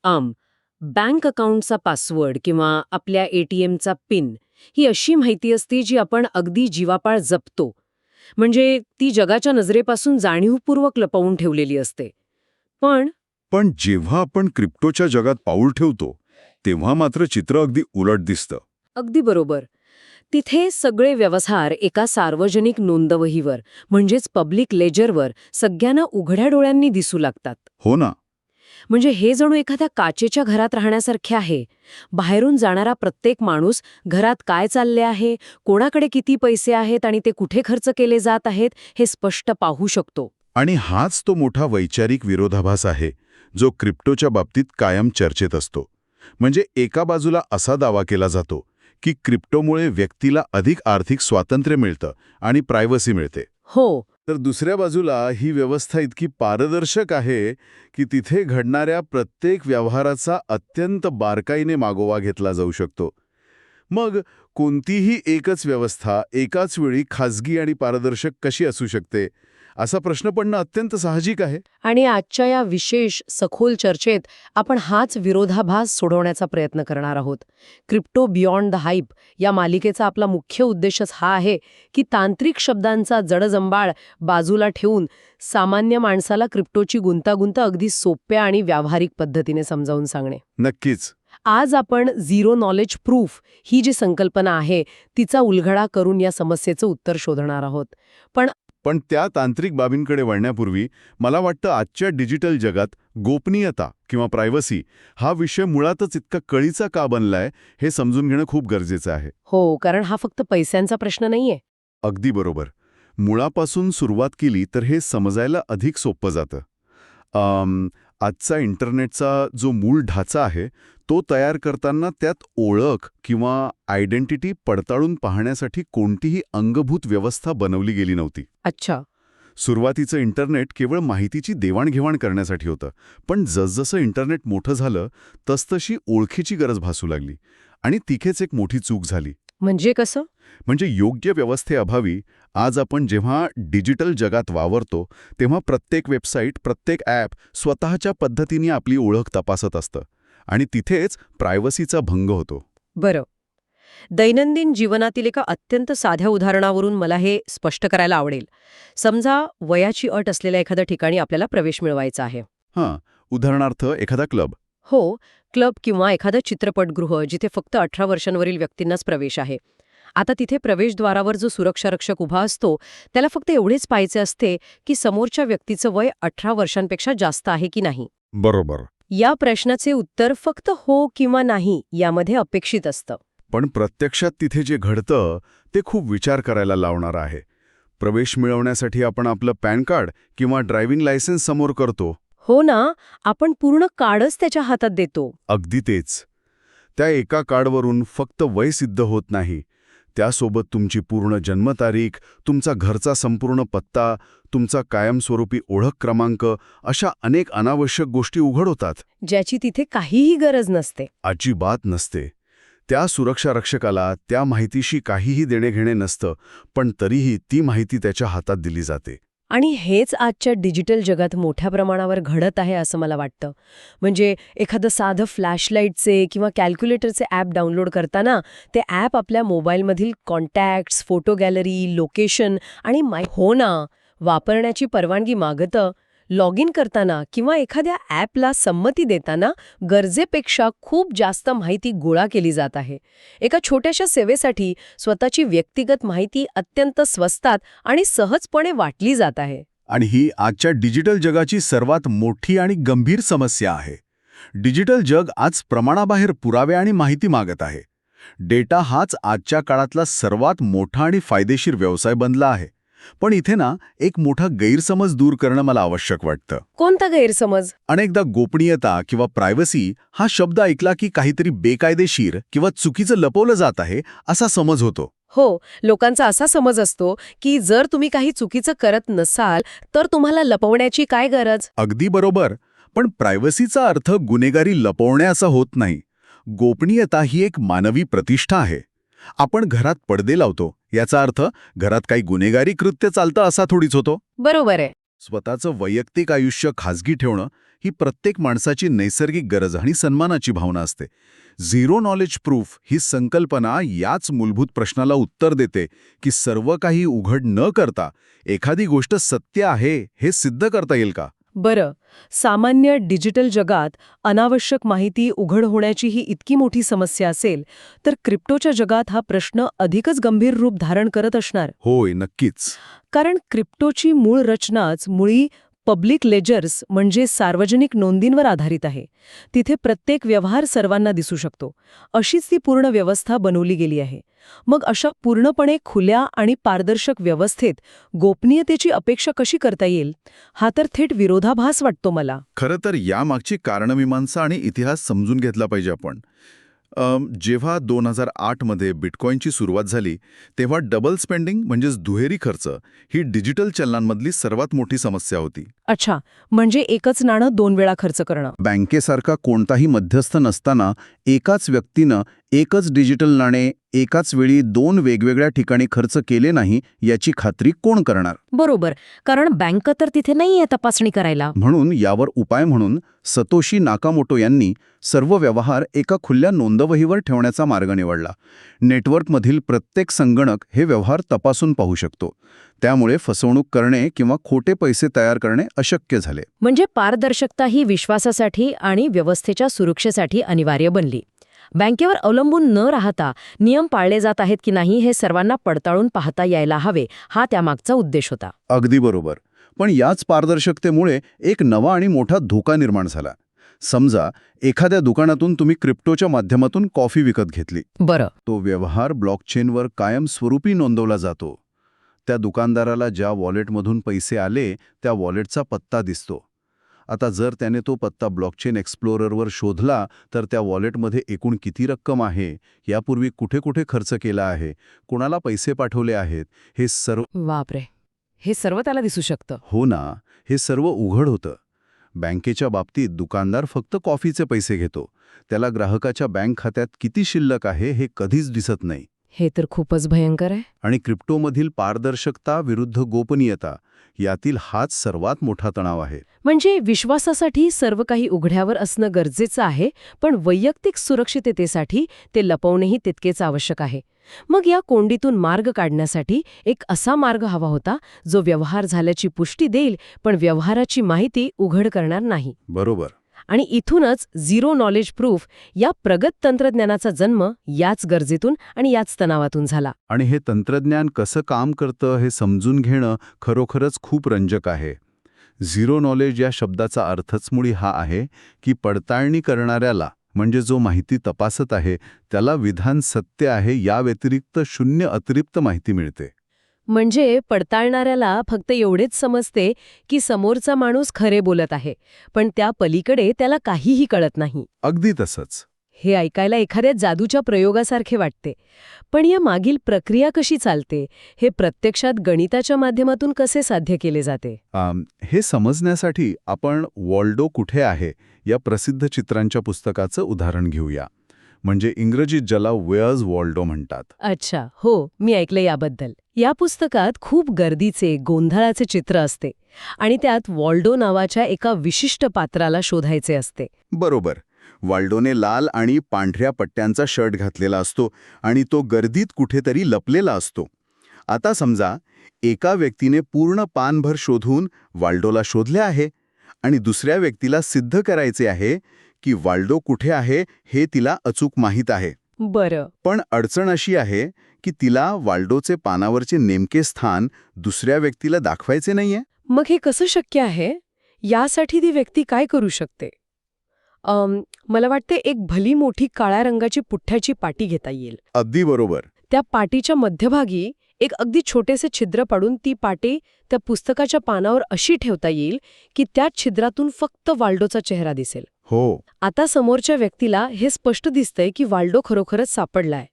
Bank अकाउंटचा password किंवा आपल्या एटीएमचा pin ही अशी माहिती असते जी आपण अगदी जीवापाड जपतो. म्हणजे ती जगाच्या नजरेपासून जाणीवपूर्वक लपवून ठेवलेली असते. पण पण जेव्हा आपण क्रिप्टोच्या जगात पाऊल ठेवतो तेव्हा मात्र चित्र अगदी उलट दिसतं. अगदी बरोबर. तिथे सगळे व्यवहार एका सार्वजनिक नोंदवहीवर म्हणजेच पब्लिक लेजरवर सगळ्यांना उघड्या डोळ्यांनी दिसू लागतात. हो ना. म्हणजे हे जणू एखाद्या काचेच्या घरात राहण्यासारखे आहे. बाहेरून जाणारा प्रत्येक माणूस घरात काय चालले आहे, कोणाकडे किती पैसे आहेत आणि ते कुठे खर्च केले जात आहेत हे स्पष्ट पाहू शकतो. आणि हाच तो मोठा वैचारिक विरोधाभास आहे जो क्रिप्टोच्या बाबतीत कायम चर्चेत असतो. म्हणजे एका बाजूला असा दावा केला जातो की क्रिप्टोमुळे व्यक्तीला अधिक आर्थिक स्वातंत्र्य मिळतं आणि प्रायव्हसी मिळते. हो, तर दुसऱ्या बाजूला ही व्यवस्था इतकी पारदर्शक आहे की तिथे घडणाऱ्या प्रत्येक व्यवहाराचा अत्यंत बारकाईने मागोवा घेतला जाऊ शकतो. मग कोणतीही एकच व्यवस्था एकाच वेळी खाजगी आणि पारदर्शक कशी असू शकते असा प्रश्न पडणं अत्यंत साहजिक आहे. आणि आजच्या या विशेष सखोल चर्चेत आपण हाच विरोधाभास सोडवण्याचा प्रयत्न करणार आहोत. क्रिप्टो बियॉन्ड द हाईप या मालिकेचा आपला मुख्य उद्देशच हा आहे की तांत्रिक शब्दांचा जडजंबाळ बाजूला ठेवून सामान्य माणसाला क्रिप्टोची गुंतागुंत अगदी सोप्या आणि व्यावहारिक पद्धतीने समजावून सांगणे. नक्कीच. आज आपण झिरो नॉलेज प्रूफ ही जी संकल्पना आहे तिचा उलगडा करून या समस्येचं उत्तर शोधणार आहोत. पण त्या तांत्रिक बाबींकडे वळण्यापूर्वी मला वाटतं आजच्या डिजिटल जगात गोपनीयता किंवा प्रायव्हसी हा विषय मुळातच इतका कळीचा का बनलाय हे समजून घेणं खूप गरजेचं आहे. हो, कारण हा फक्त पैशांचा प्रश्न नाहीये. अगदी बरोबर. मुळापासून सुरुवात केली तर हे समजायला अधिक सोपं जातं. आजचा इंटरनेटचा जो मूळ ढाचा आहे तो तयार करताना त्यात ओळख किंवा आयडेंटिटी पडताळून पाहण्यासाठी कोणतीही अंगभूत व्यवस्था बनवली गेली नव्हती. अच्छा. सुरुवातीचं इंटरनेट केवळ माहितीची देवाणघेवाण करण्यासाठी होतं. पण जसजसं इंटरनेट मोठं झालं तसतशी ओळखीची गरज भासू लागली. आणि तिथेच एक मोठी चूक झाली. म्हणजे कसं? म्हणजे योग्य व्यवस्थेअभावी आज आपण जेव्हा डिजिटल जगात वावरतो तेव्हा प्रत्येक वेबसाईट, प्रत्येक ॲप स्वतःच्या पद्धतीने आपली ओळख तपासत असतं. आणि तिथेच प्रायव्हसीचा भंग होतो. बरं. दैनंदिन जीवनातील एका अत्यंत साध्या उदाहरणावरून मला हे स्पष्ट करायला आवडेल. समजा वयाची अट असलेल्या एखाद्या ठिकाणी आपल्याला प्रवेश मिळवायचा आहे. उदाहरणार्थ एखादा क्लब. हो, क्लब किंवा एखादं चित्रपटगृह जिथे फक्त 18 वर्षांवरील व्यक्तींनाच प्रवेश आहे. आता तिथे प्रवेशद्वारावर जो सुरक्षारक्षक उभा असतो त्याला फक्त एवढेच पाहायचे असते की समोरच्या व्यक्तीचं वय 18 वर्षांपेक्षा जास्त आहे की नाही. बरोबर. या प्रश्नाचे उत्तर फक्त हो किंवा नाही यामध्ये अपेक्षित असतं. पण प्रत्यक्षात तिथे जे घडतं ते खूप विचार करायला लावणारं आहे. प्रवेश मिळवण्यासाठी आपण आपलं पॅन कार्ड किंवा ड्रायव्हिंग लायसन्स समोर करतो. हो ना, आपण पूर्ण कार्डच त्याच्या हातात देतो. अगदी तेच. त्या एका कार्डवरून फक्त वय सिद्ध होत नाही, त्यासोबत तुमची पूर्ण जन्मतारीख, तुमचा घरचा संपूर्ण पत्ता, तुमचा कायमस्वरूपी ओळख क्रमांक अशा अनेक अनावश्यक गोष्टी उघड होतात. ज्याची तिथे काहीही गरज नसते. अजिबात नसते. त्या सुरक्षारक्षकाला त्या माहितीशी काहीही देणेघेणे नसतं, पण तरीही ती माहिती त्याच्या हातात दिली जाते. आणि हेच आजच्या डिजिटल जगात मोठ्या प्रमाणावर घडत आहे असं मला वाटतं. म्हणजे एखादं साधं फ्लॅशलाईटचे किंवा कॅल्क्युलेटरचे ॲप डाउनलोड करताना ते ॲप आपल्या मोबाईलमधील कॉन्टॅक्ट्स, फोटो गॅलरी, लोकेशन आणि वापरण्याची परवानगी मागतं. लॉग इन करताना किंवा एखाद्या ॲपला संमती देताना गरजेपेक्षा खूप जास्त माहिती गोळा केली जात आहे. एका छोट्याशा सेवेसाठी स्वतःची व्यक्तिगत माहिती अत्यंत स्वस्तात आणि सहजपणे वाटली जात आहे. आणि ही आजच्या डिजिटल जगाची सर्वात मोठी आणि गंभीर समस्या आहे. डिजिटल जग आज प्रमाणाबाहेर पुरावे आणि माहिती मागत आहे. डेटा हाच आजच्या काळातला सर्वात मोठा आणि फायदेशीर व्यवसाय बनला आहे. पण इथे एक मोठा गैरसमज दूर करणं मला आवश्यक वाटतं. कोणता गैरसमज? अनेकदा गोपनीयता किंवा प्रायव्हसी हा शब्द ऐकला की काहीतरी बेकायदेशीर किंवा चुकीचं लपवलं जात आहे असा समज होतो. हो, लोकांचा असा समज असतो की जर तुम्ही काही चुकीचं करत नसाल तर तुम्हाला लपवण्याची काय गरज. अगदी बरोबर. पण प्रायव्हसीचा अर्थ गुन्हेगारी लपवणे असा होत नाही. गोपनीयता ही एक मानवी प्रतिष्ठा आहे. आपण घरात पडदे लावतो याचा अर्थ घरात काही गुन्हेगारी कृत्य चालतं असा थोडीच होतो. बरोबर आहे. स्वतःचं वैयक्तिक आयुष्य खाजगी ठेवणं ही प्रत्येक माणसाची नैसर्गिक गरज आणि सन्मानाची भावना असते. झिरो नॉलेज प्रूफ ही संकल्पना याच मूलभूत प्रश्नाला उत्तर देते की सर्व काही उघड न करता एखादी गोष्ट सत्य आहे हे सिद्ध करता येईल का? बरं, सामान्य डिजिटल जगात अनावश्यक माहिती उघड होण्याची ही इतकी मोठी समस्या असेल, तर क्रिप्टोच्या जगात हा प्रश्न अधिकच गंभीर रूप धारण करत असणार. होय, नक्कीच. कारण क्रिप्टोची मूळ रचनाच मुळी पब्लिक लेजर्स म्हणजे सार्वजनिक नोंदींवर आधारित आहे. तिथे प्रत्येक व्यवहार सर्वांना दिसू शकतो. अशीच ती पूर्ण व्यवस्था बनवली गेली आहे. मग अशा पूर्णपणे खुल्या आणि पारदर्शक व्यवस्थेत गोपनीयतेची अपेक्षा कशी करता येईल? हा तर थेट विरोधाभास वाटतो मला. खरं तर यामागची कारणमीमांसा आणि इतिहास समजून घेतला पाहिजे आपण. जेव्हा 2008 मध्ये बिटकॉईनची सुरुवात झाली तेव्हा डबल स्पेंडिंग म्हणजेच दुहेरी खर्च ही डिजिटल चलनांमधली सर्वात मोठी समस्या होती. अच्छा, म्हणजे एकच नाणं दोन वेळा खर्च करणं. बँकेसारखा कोणताही मध्यस्थ नसताना एकाच व्यक्तीनं एकच डिजिटल नाणे एकाच वेळी 2 वेगवेगळ्या ठिकाणी खर्च केले नाही याची खात्री कोण करणार? बरोबर, कारण बँक तर तिथे नाहीये तपासणी करायला. म्हणून यावर उपाय म्हणून सतोशी नाकामोटो यांनी सर्व व्यवहार एका खुल्या नोंदवहीवर ठेवण्याचा मार्ग निवडला. नेटवर्कमधील प्रत्येक संगणक हे व्यवहार तपासून पाहू शकतो. त्यामुळे फसवणूक करणे किंवा खोटे पैसे तयार करणे अशक्य झाले. म्हणजे पारदर्शकता ही विश्वासासाठी आणि व्यवस्थेच्या सुरक्षेसाठी अनिवार्य बनली. बँकेवर अवलंबून न राहता नियम पाळले जात आहेत की नाही हे सर्वांना पडताळून पाहता यायला हवे, हा त्यामागचा उद्देश होता. अगदी बरोबर. पण याच पारदर्शकतेमुळे एक नवा आणि मोठा धोका निर्माण झाला. समजा एखाद्या दुकानातून तुम्ही क्रिप्टोच्या माध्यमातून कॉफी विकत घेतली. बरं. तो व्यवहार ब्लॉकचेनवर कायमस्वरूपी नोंदवला जातो. त्या दुकानदाराला ज्या वॉलेटमधून पैसे आले त्या वॉलेटचा पत्ता दिसतो. आता जर त्याने तो पत्ता ब्लॉकचेन एक्सप्लोररवर शोधला तर त्या वॉलेटमध्ये एकूण किती रक्कम आहे, यापूर्वी कुठे कुठे खर्च केला आहे, कोणाला पैसे पाठवले आहेत, हे सर्व बापरे, हे सर्व त्याला दिसू शकतं. हो ना, हे सर्व उघड होतं. बँकेच्या बाबतीत दुकानदार फक्त कॉफीचे पैसे घेतो. त्याला ग्राहकाच्या बँक खात्यात किती शिल्लक आहे हे कधीच दिसत नाही. हे तर खूपच भयंकर आहे. आणि क्रिप्टोमधील पारदर्शकता विरुद्ध गोपनीयता यातील हाच सर्वात मोठा तणाव आहे. म्हणजे विश्वासासाठी सर्व काही उघड्यावर असणं गरजेचं आहे, पण वैयक्तिक सुरक्षिततेसाठी ते लपवणेही तितकेच आवश्यक आहे. मग या कोंडीतून मार्ग काढण्यासाठी एक असा मार्ग हवा होता जो व्यवहार झाल्याची पुष्टी देईल पण व्यवहाराची माहिती उघड करणार नाही. बरोबर. आणि इथूनच झिरो नॉलेज प्रूफ या प्रगत तंत्रज्ञानाचा जन्म याच गरजेतून आणि याच तणावातून झाला. आणि हे तंत्रज्ञान कसं काम करतं हे समजून घेणं खरोखरच खूप रंजक आहे. झिरो नॉलेज या शब्दाचा अर्थच मुळी हा आहे की पडताळणी करणाऱ्याला म्हणजे जो माहिती तपासत आहे त्याला विधान सत्य आहे या व्यतिरिक्त शून्य अतिरिक्त माहिती मिळते. म्हणजे पडताळणाऱ्याला फक्त एवढेच समजते की समोरचा माणूस खरे बोलत आहे, पण त्या पलीकडे त्याला काहीही कळत नाही. अगदी तसंच. हे ऐकायला एखाद्या जादूच्या प्रयोगासारखे वाटते. पण या मागील प्रक्रिया कशी चालते, हे प्रत्यक्षात गणिताच्या माध्यमातून कसे साध्य केले जाते? हे समजण्यासाठी आपण वॉल्डो कुठे आहे या प्रसिद्ध चित्रांच्या पुस्तकाचं उदाहरण घेऊया. म्हणजे इंग्रजीत ज्याला वेअर्स वॉल्डो म्हणतात. अच्छा, हो, मी ऐकलं याबद्दल. या पुस्तकात खूप गर्दीचे, गोंधळाचे चित्र असते आणि त्यात वॉल्डो नावाच्या एका विशिष्ट पात्राला शोधायचे असते. बरोबर. वॉल्डोने लाल आणि पांढऱ्या पट्ट्यांचा शर्ट घातलेला असतो आणि तो गर्दीत कुठेतरी लपलेला असतो. आता समजा एका व्यक्तीने पूर्ण पानभर शोधून वॉल्डोला शोधले आहे आणि दुसऱ्या व्यक्तीला सिद्ध करायचे आहे की वॉल्डो कुठे आहे हे तिला अचूक माहीत आहे. बरं. पण अडचण अशी आहे की तिला वॉल्डोचे पानावरचे नेमके स्थान दुसऱ्या व्यक्तीला दाखवायचे नाहीये. मग हे कसं शक्य आहे? यासाठी ती व्यक्ती काय करू शकते? मला वाटते एक भली मोठी काळ्या रंगाची पुठ्ठ्याची पाटी घेता येईल. अगदी बरोबर. त्या पाटीच्या मध्यभागी एक अगदी छोटेसे छिद्र पाडून ती पाटी त्या पुस्तकाच्या पानावर अशी ठेवता येईल की त्या छिद्रातून फक्त वाल्डोचा चेहरा दिसेल. हो. आता समोरच्या व्यक्तीला हे स्पष्ट दिसतंय की वाल्डो खरोखरच सापडलाय.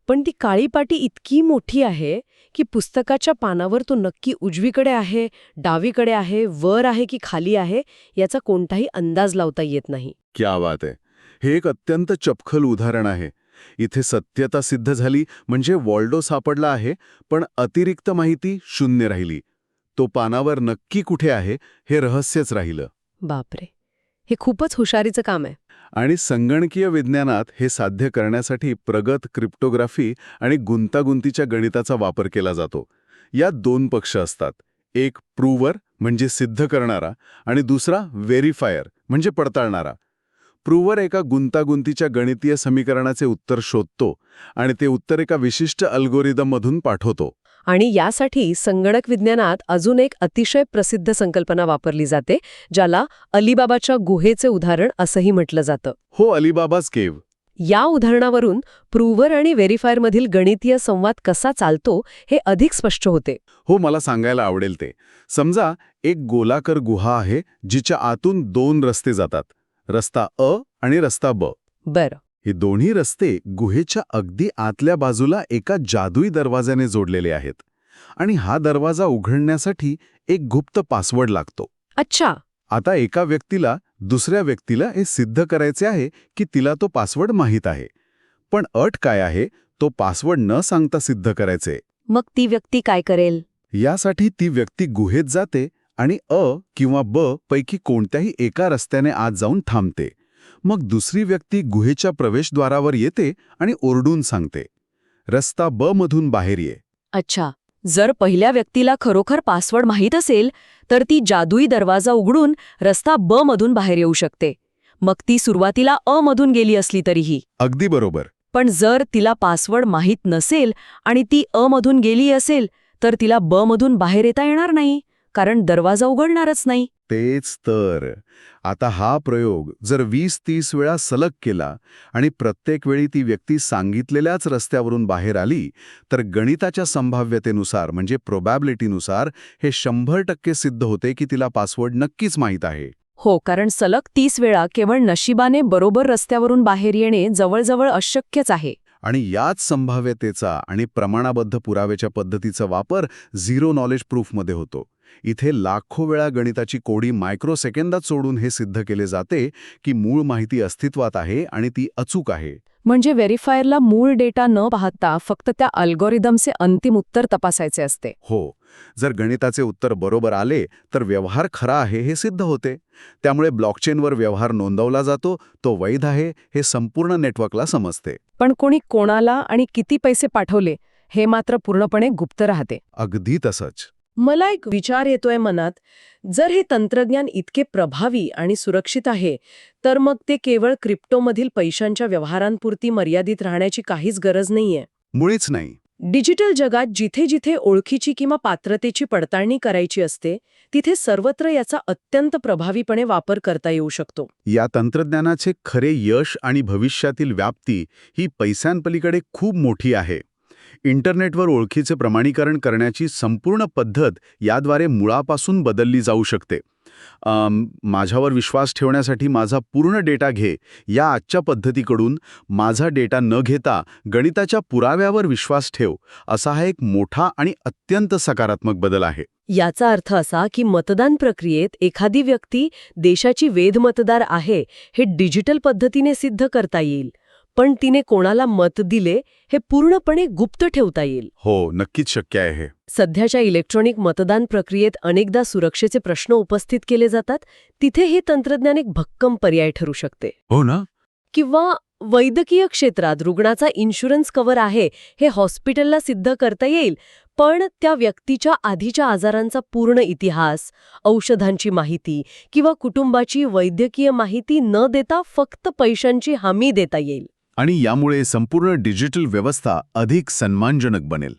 पण ती काळी पाटी इतकी मोठी आहे की पुस्तकाच्या पानावर तो नक्की उजवीकडे आहे, डावीकडे आहे, वर आहे की खाली आहे याचा कोणताही अंदाज लावता येत नाही. क्या बात आहे. हे एक अत्यंत चपखल उदाहरण आहे. इथे सत्यता सिद्ध झाली म्हणजे वॉल्डो सापडला आहे, पण अतिरिक्त माहिती शून्य राहिली. तो पानावर नक्की कुठे आहे हे रहस्यच राहिलं. बापरे, हे खूपच हुशारीचं काम आहे. आणि संगणकीय विज्ञानात हे साध्य करण्यासाठी प्रगत क्रिप्टोग्राफी आणि गुंतागुंतीच्या गणिताचा वापर केला जातो. यात 2 पक्ष असतात. एक प्रूव्हर म्हणजे सिद्ध करणारा आणि दुसरा व्हेरीफायर म्हणजे पडताळणारा. प्रूव्हर एका गुंतागुंतीच्या गणितीय समीकरणाचे उत्तर शोधतो आणि ते उत्तर एका विशिष्ट अल्गोरिदममधून पाठवतो. आणि यासाठी संगणक विज्ञानात अजून एक अतिशय प्रसिद्ध संकल्पना वापरली जाते, ज्याला अलीबाबाच्या गुहेचे उदाहरण असंही म्हटलं जातं. हो, अलीबाबाज केव्ह. या उदाहरणावरून प्रूव्हर आणि व्हेरीफायरमधील गणितीय संवाद कसा चालतो हे अधिक स्पष्ट होते. हो, मला सांगायला आवडेल ते. समजा एक गोलाकार गुहा आहे जिच्या आतून 2 रस्ते जातात, रस्ता अ आणि रस्ता ब. बरं. हे दोन्ही रस्ते गुहेच्या अगदी आतल्या बाजूला एका जादुई दरवाजाने जोडलेले आहेत आणि हा दरवाजा उघडण्यासाठी एक गुप्त पासवर्ड लागतो. अच्छा. आता एका व्यक्तीला दुसऱ्या व्यक्तीला हे सिद्ध करायचे आहे की तिला तो पासवर्ड माहीत आहे. पण अट काय आहे, तो पासवर्ड न सांगता सिद्ध करायचे. मग ती व्यक्ती काय करेल? यासाठी ती व्यक्ती गुहेत जाते आणि अ किंवा ब पैकी कोणत्याही एका रस्त्याने आत जाऊन थांबते. मग दुसरी व्यक्ती गुहेच्या प्रवेशद्वारावर येते आणि ओरडून सांगते, रस्ता ब मधून बाहेर ये. अच्छा. जर पहिल्या व्यक्तीला खरोखर पासवर्ड माहीत असेल तर ती जादुई दरवाजा उघडून रस्ता ब मधून बाहेर येऊ शकते. मग ती सुरुवातीला अ मधून गेली असली तरीही. अगदी बरोबर. पण जर तिला पासवर्ड माहीत नसेल आणि ती अ मधून गेली असेल तर तिला ब मधून बाहेर येता येणार नाही, कारण दरवाजा उघडणारच नाही. तेच तर. आता हा प्रयोग जर 20-30 वेळा सलग केला आणि प्रत्येक वेळी ती व्यक्ती सांगितलेल्याच रस्त्यावरून बाहेर आली, तर गणिताच्या संभाव्यतेनुसार म्हणजे प्रोबॅबिलिटीनुसार हे 100% सिद्ध होते की तिला पासवर्ड नक्कीच माहीत आहे. हो, कारण सलग 30 वेळा केवळ नशिबाने बरोबर रस्त्यावरून बाहेर येणे जवळजवळ अशक्यच आहे. आणि याच संभाव्यतेचा आणि प्रमाणाबद्ध पुराव्याच्या पद्धतीचा वापर झिरो नॉलेज प्रूफमध्ये होतो. इथे लाखो वेळा गणिताची कोडी मायक्रोसेकंदात सोडून हे सिद्ध केले जाते की मूळ माहिती अस्तित्वात आहे आणि ती अचूक आहे. म्हणजे व्हेरीफायरला मूळ डेटा न पाहता फक्त त्या अल्गोरिदमचे अंतिम उत्तर तपासायचे असते. हो, जर गणिताचे उत्तर बरोबर आले तर व्यवहार खरा आहे हे सिद्ध होते. त्यामुळे ब्लॉकचेनवर व्यवहार नोंदवला जातो, तो वैध आहे हे संपूर्ण नेटवर्कला समजते. पण कोणी कोणाला आणि किती पैसे पाठवले हे मात्र पूर्णपणे गुप्त राहते. अगदी तसंच. मला एक विचार येतोय मनात, जर हे तंत्रज्ञान इतके प्रभावी आणि सुरक्षित आहे तर मग ते केवळ क्रिप्टोमधील पैशांच्या व्यवहारांपुरती मर्यादित राहण्याची काहीच गरज नाहीये. मुळीच नाही. डिजिटल जगात जिथे जिथे ओळखीची किंवा पात्रतेची पडताळणी करायची असते तिथे सर्वत्र याचा अत्यंत प्रभावीपणे वापर करता येऊ शकतो. या तंत्रज्ञानाचे खरे यश आणि भविष्यातील व्याप्ती ही पैशांपलीकडे खूप मोठी आहे. इंटरनेटवर ओळखीचे प्रमाणीकरण करण्याची संपूर्ण पद्धत याद्वारे मुळापासून बदलली जाऊ शकते. माझ्यावर विश्वास ठेवण्यासाठी माझा पूर्ण डेटा घे या आजच्या पद्धतीकडून माझा डेटा न घेता गणिताच्या पुराव्यावर विश्वास ठेव असा हा एक मोठा आणि अत्यंत सकारात्मक बदल आहे. याचा अर्थ असा की मतदान प्रक्रियेत एखादी व्यक्ती देशाची वेध मतदार आहे हे डिजिटल पद्धतीने सिद्ध करता येईल, पण तिने कोणाला मत दिले हे पूर्णपणे गुप्त ठेवता येईल. हो, नक्कीच शक्य आहे हे. सध्याच्या इलेक्ट्रॉनिक मतदान प्रक्रियेत अनेकदा सुरक्षेचे प्रश्न उपस्थित केले जातात, तिथे हे तंत्रज्ञान एक भक्कम पर्याय ठरू शकते. हो ना. किंवा वैद्यकीय क्षेत्रात रुग्णाचा इन्शुरन्स कव्हर आहे हे हॉस्पिटलला सिद्ध करता येईल, पण त्या व्यक्तीच्या आधीच्या आजारांचा पूर्ण इतिहास, औषधांची माहिती किंवा कुटुंबाची वैद्यकीय माहिती न देता फक्त पैशांची हमी देता येईल. आणि यामुळे संपूर्ण डिजिटल व्यवस्था अधिक सन्मानजनक बनेल.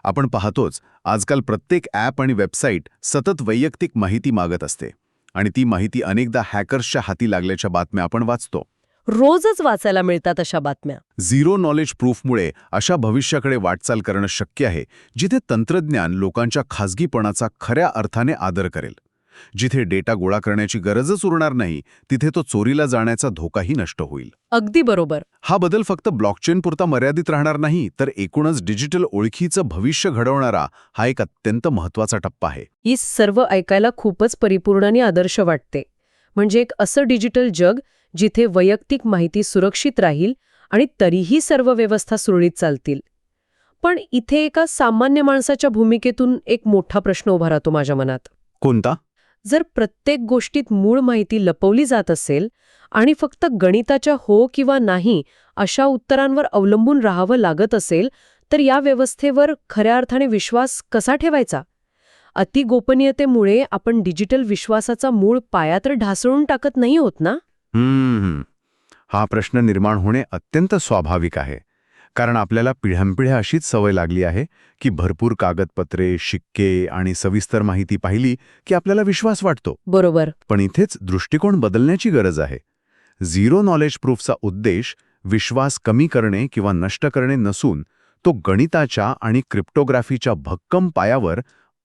आपण पाहतोच, आजकाल प्रत्येक ॲप आणि वेबसाईट सतत वैयक्तिक माहिती मागत असते आणि ती माहिती अनेकदा हॅकर्सच्या हाती लागल्याच्या बातम्या आपण वाचतो. रोजच वाचायला मिळतात अशा बातम्या. झिरो नॉलेज प्रूफमुळे अशा भविष्याकडे वाटचाल करणं शक्य आहे, जिथे तंत्रज्ञान लोकांच्या खाजगीपणाचा खऱ्या अर्थाने आदर करेल. जिथे डेटा गोळा करण्याची गरजच उरणार नाही, तिथे तो चोरीला जाण्याचा धोकाही नष्ट होईल. अगदी बरोबर. हा बदल फक्त ब्लॉकचेन पुरता मर्यादित राहणार नाही, तर एकूणच डिजिटल ओळखीचं भविष्य घडवणारा हा एक अत्यंत महत्त्वाचा टप्पा आहे. ही सर्व ऐकायला खूपच परिपूर्ण आणि आदर्श वाटते. म्हणजे एक असं डिजिटल जग जिथे वैयक्तिक माहिती सुरक्षित राहील आणि तरीही सर्व व्यवस्था सुरळीत चालतील. पण इथे एका सामान्य माणसाच्या भूमिकेतून एक मोठा प्रश्न उभा राहतो माझ्या मनात. कोणता? जर प्रत्येक गोष्टीत मूळ माहिती लपवली जात असेल आणि फक्त गणिताच्या हो किंवा नाही अशा उत्तरांवर अवलंबून राहावं लागत असेल, तर या व्यवस्थेवर खऱ्या अर्थाने विश्वास कसा ठेवायचा? अतिगोपनीयतेमुळे आपण डिजिटल विश्वासाचा मूळ पाया तर ढासळून टाकत नाही होत ना? हा प्रश्न निर्माण होणे अत्यंत स्वाभाविक आहे. कारण आपल्याला पिढ्यानपिढ्या अशीच सवय लागली आहे की भरपूर कागदपत्रे, शिक्के आणि सविस्तर माहिती पाहिली की आपल्याला विश्वास वाटतो. बरोबर. पण इथेच दृष्टिकोन बदलण्याची गरज आहे. झिरो नॉलेज प्रूफचा उद्देश विश्वास कमी करणे किंवा नष्ट करणे नसून तो गणिताच्या आणि क्रिप्टोग्राफीच्या भक्कम पायावर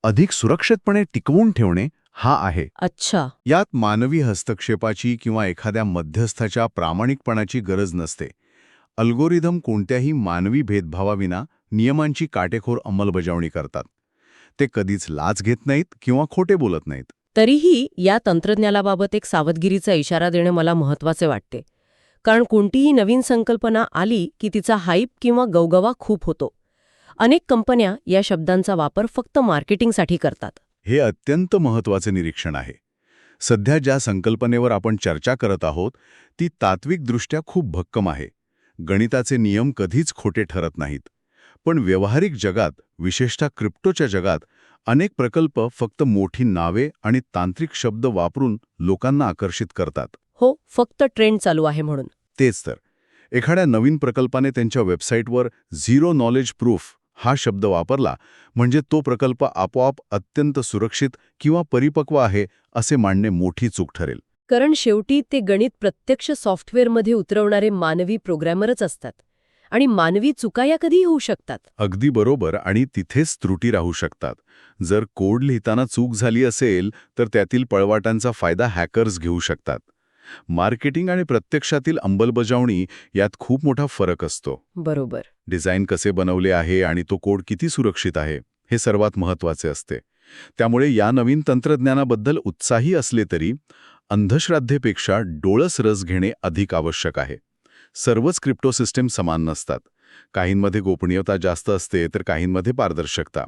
अधिक सुरक्षितपणे टिकवून ठेवणे हा आहे. अच्छा. यात मानवी हस्तक्षेपाची किंवा एखाद्या मध्यस्थाच्या प्रामाणिकपणाची गरज नसते. अल्गोरिदम कोणत्याही मानवी भेदभावाविना नियमांची काटेकोर अंमलबजावणी करतात. ते कधीच लाच घेत नाहीत किंवा खोटे बोलत नाहीत. तरीही या तंत्रज्ञानाबाबत एक सावधगिरीचा इशारा देणे मला महत्वाचे वाटते. कारण कोणतीही नवीन संकल्पना आली की तिचा हाईप किंवा गवगवा खूप होतो. अनेक कंपन्या या शब्दांचा वापर फक्त मार्केटिंगसाठी करतात. हे अत्यंत महत्त्वाचे निरीक्षण आहे. सध्या ज्या संकल्पनेवर आपण चर्चा करत आहोत ती तात्विकदृष्ट्या खूप भक्कम आहे. गणिताचे नियम कधीच खोटे ठरत नाहीत. पण व्यावहारिक जगात, विशेषतः क्रिप्टोच्या जगात, अनेक प्रकल्प फक्त मोठी नावे आणि तांत्रिक शब्द वापरून लोकांना आकर्षित करतात. हो, फक्त ट्रेंड चालू आहे म्हणून. तेच तर. एखाद्या नवीन प्रकल्पाने त्यांच्या वेबसाईटवर झिरो नॉलेज प्रूफ हा शब्द वापरला म्हणजे तो प्रकल्प आपोआप अत्यंत सुरक्षित किंवा परिपक्व आहे असे मानणे मोठी चूक ठरेल. कारण शेवटी ते गणित प्रत्यक्ष सॉफ्टवेअरमध्ये उतरवणारे मानवी प्रोग्रॅमरच असतात. आणि मानवी चुका या कधीही होऊ शकतात. अगदी बरोबर. आणि तिथेच त्रुटी राहू शकतात. जर कोड लिहिताना चूक झाली असेल तर त्यातील पळवाटांचा फायदा हॅकर्स घेऊ शकतात. मार्केटिंग आणि प्रत्यक्षातील अंमलबजावणी यात खूप मोठा फरक असतो. बरोबर. डिझाईन कसे बनवले आहे आणि तो कोड किती सुरक्षित आहे हे सर्वात महत्त्वाचे असते. त्यामुळे या नवीन तंत्रज्ञानाबद्दल उत्साही असले तरी अंधश्रद्धेपेक्षा डोळस रस घेणे अधिक आवश्यक आहे. सर्वच क्रिप्टो सिस्टीम समान नसतात. काहींमध्ये गोपनीयता जास्त असते तर काहींमध्ये पारदर्शकता.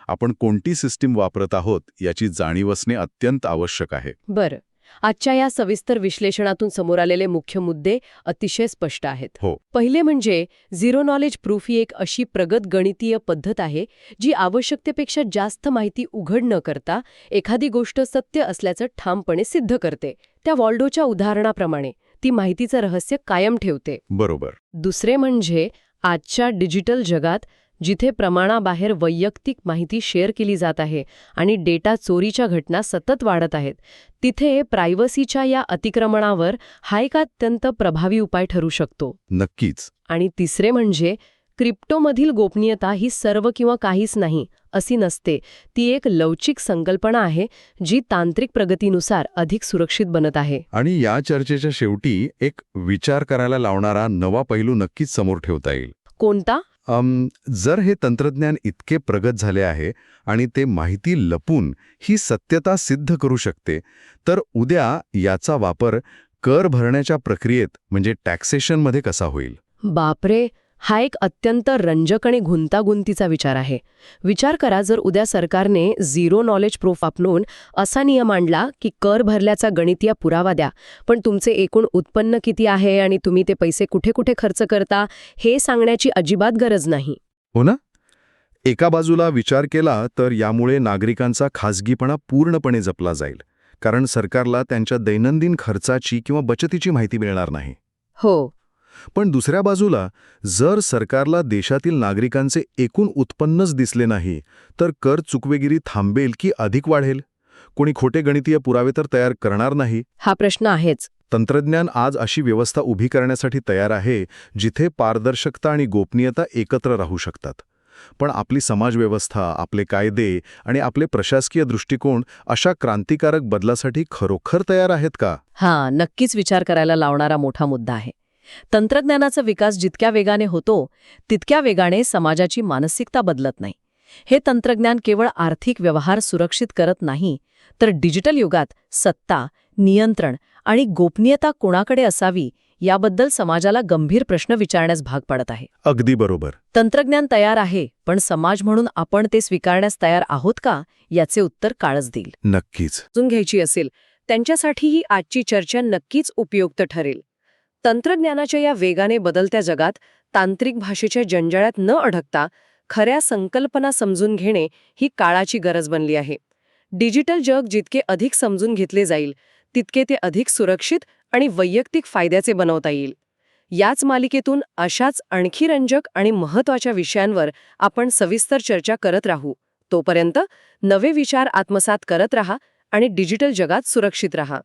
आपण कोणती सिस्टीम वापरत आहोत याची जाणीव असणे अत्यंत आवश्यक आहे. बरं. आजच्या या सविस्तर विश्लेषणातून समोर आलेले मुख्य मुद्दे अतिशय स्पष्ट आहेत. हो. पहिले म्हणजे झिरो नॉलेज प्रूफ ही एक अशी प्रगत गणितीय पद्धत आहे जी आवश्यकतेपेक्षा जास्त माहिती उघड न करता एखादी गोष्ट सत्य असल्याचं ठामपणे सिद्ध करते. त्या वॉल्डोच्या उदाहरणाप्रमाणे ती माहितीचं रहस्य कायम ठेवते. बरोबर. दुसरे म्हणजे आजच्या डिजिटल जगात जिथे प्रमाणाबाहेर वैयक्तिक माहिती शेअर केली जात आहे आणि डेटा चोरीच्या घटना सतत वाढत आहेत, तिथे प्रायव्हसीच्या या अतिक्रमणावर हा एक अत्यंत प्रभावी उपाय ठरू शकतो. नक्कीच. आणि तिसरे म्हणजे क्रिप्टोमधील गोपनीयता ही सर्व किंवा काहीच नाही अशी नसते. ती एक लवचिक संकल्पना आहे जी तांत्रिक प्रगतीनुसार अधिक सुरक्षित बनत आहे. आणि या चर्चेच्या शेवटी एक विचार करायला लावणारा नवा पैलू नक्कीच समोर ठेवता येईल. कोणता? जर हे तंत्रज्ञान इतके प्रगत झाले आहे आणि ते माहिती लपून ही सत्यता सिद्ध करू शकते, तर उद्या याचा वापर कर भरण्याच्या प्रक्रियेत म्हणजे टॅक्सेशनमध्ये कसा होईल? बापरे, हा एक अत्यंत रंजक आणि गुंतागुंतीचा विचार आहे. विचार करा, जर उद्या सरकारने झिरो नॉलेज प्रूफ वापरून असा नियम आणला की कर भरल्याचा गणितीय पुरावा द्या, पण तुमचे एकूण उत्पन्न किती आहे आणि तुम्ही ते पैसे कुठे कुठे खर्च करता हे सांगण्याची अजिबात गरज नाही. हो ना? एका बाजूला विचार केला तर यामुळे नागरिकांचा खासगीपणा पूर्णपणे जपला जाईल, कारण सरकारला त्यांच्या दैनंदिन खर्चाची किंवा बचतीची माहिती मिळणार नाही. हो. पण दुसऱ्या बाजूला जर सरकारला देशातील नागरिकांचे एकूण उत्पन्नच दिसले नाही तर कर चुकवेगिरी थांबेल की अधिक वाढेल? कोणी खोटे गणितीय पुरावे तर तयार करणार नाही. हा प्रश्न आहेच. तंत्रज्ञान आज अशी व्यवस्था उभी करण्यासाठी तयार आहे जिथे पारदर्शकता आणि गोपनीयता एकत्र राहू शकतात. पण आपली समाजव्यवस्था, आपले कायदे आणि आपले प्रशासकीय दृष्टिकोन अशा क्रांतिकारक बदलासाठी खरोखर तयार आहेत का? हा नक्कीच विचार करायला लावणारा मोठा मुद्दा आहे. तंत्रज्ञानाचा विकास जितक्या वेगाने होतो तितक्या वेगाने समाजाची मानसिकता बदलत नाही. हे तंत्रज्ञान केवळ आर्थिक व्यवहार सुरक्षित करत नाही, तर डिजिटल युगात सत्ता, नियंत्रण आणि गोपनीयता कोणाकडे असावी याबद्दल समाजाला गंभीर प्रश्न विचारण्यास भाग पडत आहे. अगदी बरोबर. तंत्रज्ञान तयार आहे, पण समाज म्हणून आपण ते स्वीकारण्यास तयार आहोत का याचे उत्तर काळच देईल. नक्कीच. समजून घ्यायची असेल त्यांच्यासाठी ही आजची चर्चा नक्कीच उपयुक्त ठरेल. तंत्रज्ञानाच्या या वेगाने बदलत्या जगात तांत्रिक भाषेच्या जंजाळात न अडकता खऱ्या संकल्पना समजून घेणे ही काळाची गरज बनली आहे. डिजिटल जग जितके अधिक समजून घेतले जाईल तितके ते अधिक सुरक्षित आणि वैयक्तिक फायद्याचे बनवता येईल. याच मालिकेतून अशाच आणखी रंजक आणि महत्त्वाच्या विषयांवर आपण सविस्तर चर्चा करत राहू. तोपर्यंत नवे विचार आत्मसात करत राहा आणि डिजिटल जगात सुरक्षित राहा.